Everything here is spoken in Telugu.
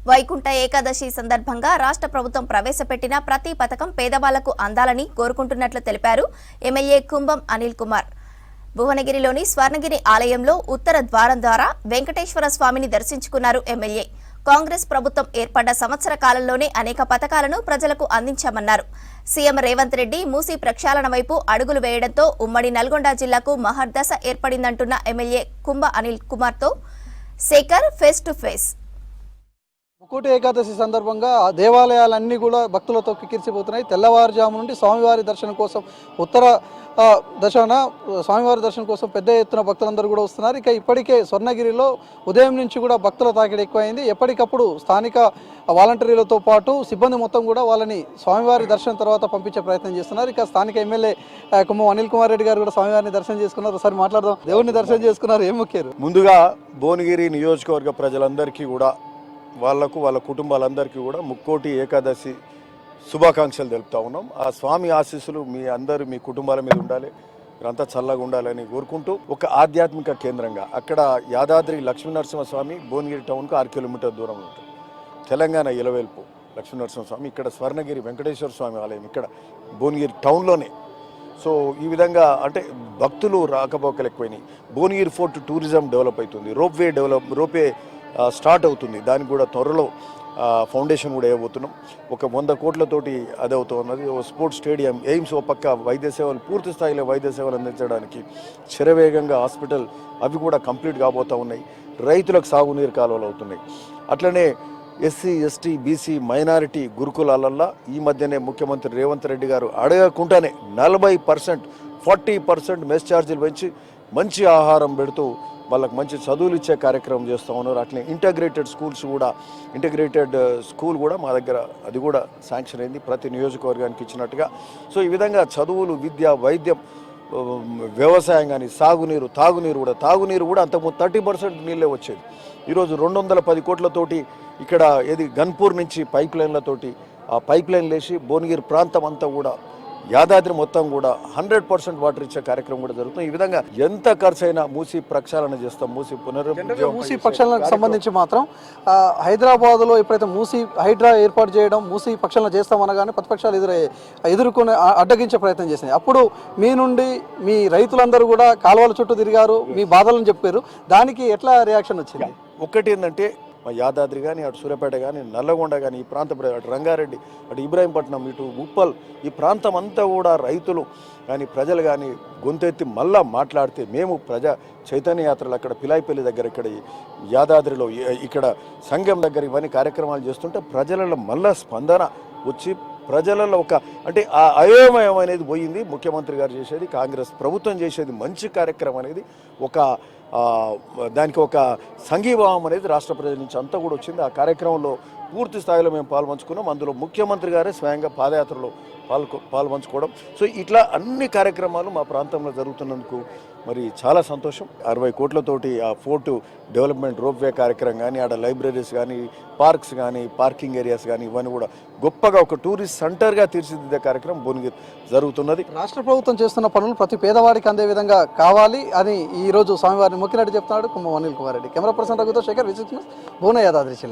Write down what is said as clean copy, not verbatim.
వైకుంఠ ఏకాదశి సందర్భంగా రాష్ట్ర ప్రభుత్వం ప్రవేశపెట్టిన ప్రతి పథకం పేదవాళ్లకు అందాలని కోరుకుంటున్నట్లు తెలిపారు ఎమ్మెల్యే కుంభం అనిల్ కుమార్. భువనగిరిలోని స్వర్ణగిరి ఆలయంలో ఉత్తర ద్వారం ద్వారా వెంకటేశ్వర స్వామిని దర్శించుకున్నారు ఎమ్మెల్యే. కాంగ్రెస్ ప్రభుత్వం ఏర్పడ్డ సంవత్సర కాలంలోనే అనేక పథకాలను ప్రజలకు అందించామన్నారు. సీఎం రేవంత్ రెడ్డి మూసీ ప్రక్షాళన వైపు అడుగులు వేయడంతో ఉమ్మడి నల్గొండ జిల్లాకు మహర్దశ ఏర్పడిందంటున్న ఎమ్మెల్యే కుంభ అనిల్ కుమార్తో Shekhar face to face. Mukkoti Ekadashi సందర్భంగా దేవాలయాలన్నీ కూడా భక్తులతో కిక్కిరిసిపోతున్నాయి. తెల్లవారుజాము నుండి స్వామివారి దర్శనం కోసం ఉత్తర దశన స్వామివారి దర్శనం కోసం పెద్ద ఎత్తున భక్తులందరూ కూడా వస్తున్నారు. ఇక ఇప్పటికే స్వర్ణగిరిలో ఉదయం నుంచి కూడా భక్తుల తాకిడి ఎక్కువైంది. ఎప్పటికప్పుడు స్థానిక వాలంటీర్లతో పాటు సిబ్బంది మొత్తం కూడా వాళ్ళని స్వామివారి దర్శనం తర్వాత పంపించే ప్రయత్నం చేస్తున్నారు. ఇక స్థానిక ఎమ్మెల్యే కుంభం అనిల్ కుమార్ రెడ్డి గారు కూడా స్వామివారిని దర్శనం చేసుకున్నారు. ఒకసారి మాట్లాడదాం. దేవుడిని దర్శనం చేసుకున్నారు, ఏం మొక్కారు? ముందుగా భువనగిరి నియోజకవర్గ ప్రజలందరికీ కూడా వాళ్ళ కుటుంబాలందరికీ కూడా ముక్కోటి ఏకాదశి శుభాకాంక్షలు తెలుపుతా ఉన్నాం. ఆ స్వామి ఆశీస్సులు మీ కుటుంబాల మీద ఉండాలి, మీరంతా చల్లగా ఉండాలని కోరుకుంటూ ఒక ఆధ్యాత్మిక కేంద్రంగా అక్కడ యాదాద్రి లక్ష్మీనరసింహస్వామి భువనగిరి టౌన్కు 6 కిలోమీటర్ల దూరం ఉంటుంది. తెలంగాణ ఇలవేల్పు లక్ష్మీనరసింహస్వామి, ఇక్కడ స్వర్ణగిరి వెంకటేశ్వర స్వామి ఆలయం ఇక్కడ భువనగిరి టౌన్లోనే. సో ఈ విధంగా అంటే భక్తులు రాకపోకలు ఎక్కువైనాయి. భువనగిరి ఫోర్ట్ టూరిజం డెవలప్ అవుతుంది, రోప్వే స్టార్ట్ అవుతుంది. దానికి కూడా త్వరలో ఫౌండేషన్ కూడా వేయబోతున్నాం. ఒక 100 కోట్లతోటి అది అవుతున్నది. స్పోర్ట్స్ స్టేడియం, ఎయిమ్స్, ఓ పక్క వైద్య సేవలు, పూర్తి స్థాయిలో వైద్య సేవలు అందించడానికి శరవేగంగా హాస్పిటల్ అవి కూడా కంప్లీట్ కాబోతూ ఉన్నాయి. రైతులకు సాగునీరు కాలువలు అవుతున్నాయి. అట్లనే ఎస్సీ, ఎస్టీ, బీసీ, మైనారిటీ గురుకులాలల్లో ఈ మధ్యనే ముఖ్యమంత్రి రేవంత్ రెడ్డి గారు అడగకుండానే 40%, 40% మెస్ ఛార్జీలు పెంచి మంచి ఆహారం పెడుతూ వాళ్ళకి మంచి చదువులు ఇచ్చే కార్యక్రమం చేస్తూ ఉన్నారు. అట్లనే ఇంటిగ్రేటెడ్ స్కూల్ కూడా మా దగ్గర అది కూడా శాంక్షన్ అయింది, ప్రతి నియోజకవర్గానికి ఇచ్చినట్టుగా. సో ఈ విధంగా చదువులు, విద్య, వైద్యం, వ్యవసాయం కానీ, తాగునీరు కూడా అంతకుముందు 30% నీళ్ళే వచ్చేది. ఈరోజు 210 కోట్లతోటి ఇక్కడ గన్పూర్ నుంచి పైప్ లైన్లతోటి ఆ పైప్ లైన్ లేచి భువనగిరి ప్రాంతం అంతా కూడా యాదాద్రి మొత్తం కూడా 100% వాటర్ ఇచ్చే కార్యక్రమం కూడా జరుగుతుంది. ఈ విధంగా ఎంత ఖర్చు అయినా మూసీ ప్రక్షాళన చేస్తాం. మూసీ ప్రక్షాళనకు సంబంధించి మాత్రం హైదరాబాద్లో ఎప్పుడైతే హైడ్రా ఏర్పాటు చేయడం, మూసీ ప్రక్షాళన చేస్తామనగానే ప్రతిపక్షాలు ఎదుర్కొని అడ్డగించే ప్రయత్నం చేసినాయి. అప్పుడు మీ నుండి మీ రైతులందరూ కూడా కాలువల చుట్టూ తిరిగారు, మీ బాధలను చెప్పారు. దానికి ఎట్లా రియాక్షన్ వచ్చింది? ఒకటి ఏంటంటే మా యాదాద్రి కానీ, అటు సూర్యాపేట కానీ, నల్లగొండ కానీ, ఈ ప్రాంతం, అటు రంగారెడ్డి, అటు ఇబ్రాహీంపట్నం, ఇటు ఉప్పల్, ఈ ప్రాంతం అంతా కూడా రైతులు కానీ, ప్రజలు కానీ గొంతెత్తి మళ్ళా మాట్లాడితే మేము ప్రజా చైతన్య యాత్రలు అక్కడ పిలాయిపల్లి దగ్గర, ఇక్కడ యాదాద్రిలో, ఇక్కడ సంఘం దగ్గర ఇవన్నీ కార్యక్రమాలు చేస్తుంటే ప్రజలలో మళ్ళా స్పందన వచ్చి ప్రజలలో అంటే ఆ అయోమయం అనేది పోయింది. ముఖ్యమంత్రి గారు చేసేది, కాంగ్రెస్ ప్రభుత్వం చేసేది మంచి కార్యక్రమం అనేది దానికి ఒక సంఘీభావం అనేది రాష్ట్ర ప్రజల నుంచి అంతా కూడా వచ్చింది. ఆ కార్యక్రమంలో పూర్తి స్థాయిలో మేము పాల్పంచుకున్నాం. అందులో ముఖ్యమంత్రి గారే స్వయంగా పాదయాత్రలో పాల్పంచుకోవడం. సో ఇట్లా అన్ని కార్యక్రమాలు మా ప్రాంతంలో జరుగుతున్నందుకు మరి చాలా సంతోషం. 60 కోట్లతోటి ఆ ఫోర్టు డెవలప్మెంట్ రోప్వే కార్యక్రమం కానీ, ఆడ లైబ్రరీస్ కానీ, పార్క్స్ కానీ, పార్కింగ్ ఏరియాస్ కానీ, ఇవన్నీ కూడా గొప్పగా ఒక టూరిస్ట్ సెంటర్గా తీర్చిదిద్దే కార్యక్రమం భువనగిరి జరుగుతున్నది. రాష్ట్ర ప్రభుత్వం చేస్తున్న పనులు ప్రతి పేదవాడికి అందే విధంగా కావాలి అని ఈరోజు స్వామివారిని మొక్కినట్టు చెప్తున్నాడు కుంభం అనిల్ కుమార్ రెడ్డి. కెమెరా పర్సన్ రఘుతో శేఖర్, విజిట్ భువన యాదాద్రి జిల్లా.